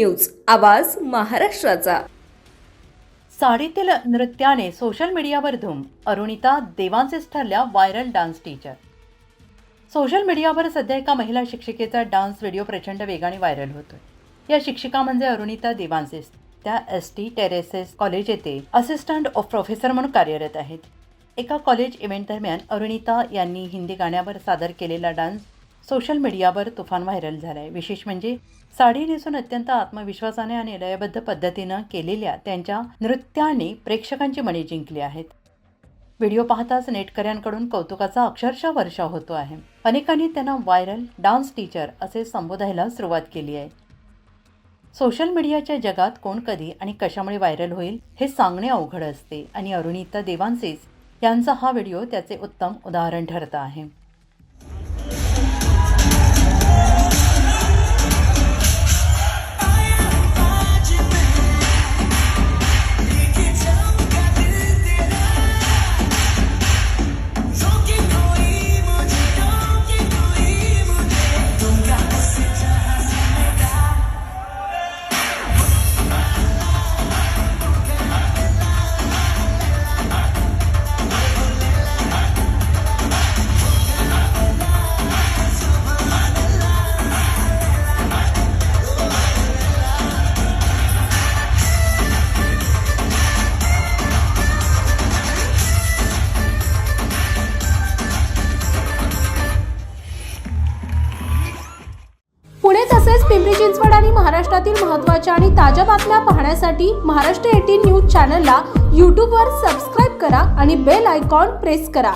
News, आवाज महाराष्ट्राचा। साडीतील नृत्याने social मीडियावर धूम, अरुणिता देवांसेच ठरल्या व्हायरल डान्स टीचर। सोशल मीडियावर सध्या एका महिला शिक्षिकेचा डान्स व्हिडिओ प्रचंड वेगाने व्हायरल होतोय। या शिक्षिका म्हणजे अरुणिता देवांसेस। त्या ST टेरेसेस कॉलेज येथे असिस्टंट ऑफ प्रोफेसर म्हणून कार्यरत आहेत। एका कॉलेज इव्हेंट दरम्यान अरुणिता यांनी हिंदी गाण्यावर सादर केलेला डान्स सोशल मीडियावर तुफान व्हायरल झालाय। विशेष म्हणजे साडी नेसून अत्यंत आत्मविश्वासाने आणि लयबद्ध पद्धतीने केलेल्या त्यांच्या नृत्याने प्रेक्षकांची मने जिंकली आहेत। व्हिडिओ पाहताच नेटकऱ्यांकडून कौतुकाचा अक्षरशः वर्षाव होतो आहे। अनेकांनी त्यांना व्हायरल डान्स टीचर असे संबोधायला सुरुवात केली आहे। सोशल मीडियाच्या जगात कोण कधी आणि कशामुळे व्हायरल होईल हे सांगणे अवघड असते आणि अरुणिता देवांसेस यांचा हा व्हिडिओ त्याचे उत्तम उदाहरण ठरत आहे। पुणे तसेच पिंपरी चिंचवड आणि महाराष्ट्रातील महत्त्वाच्या आणि ताज्या बातम्या पाहण्यासाठी महाराष्ट्र 18 न्यूज चॅनलला यूट्यूबवर सबस्क्राइब करा आणि बेल आयकॉन प्रेस करा।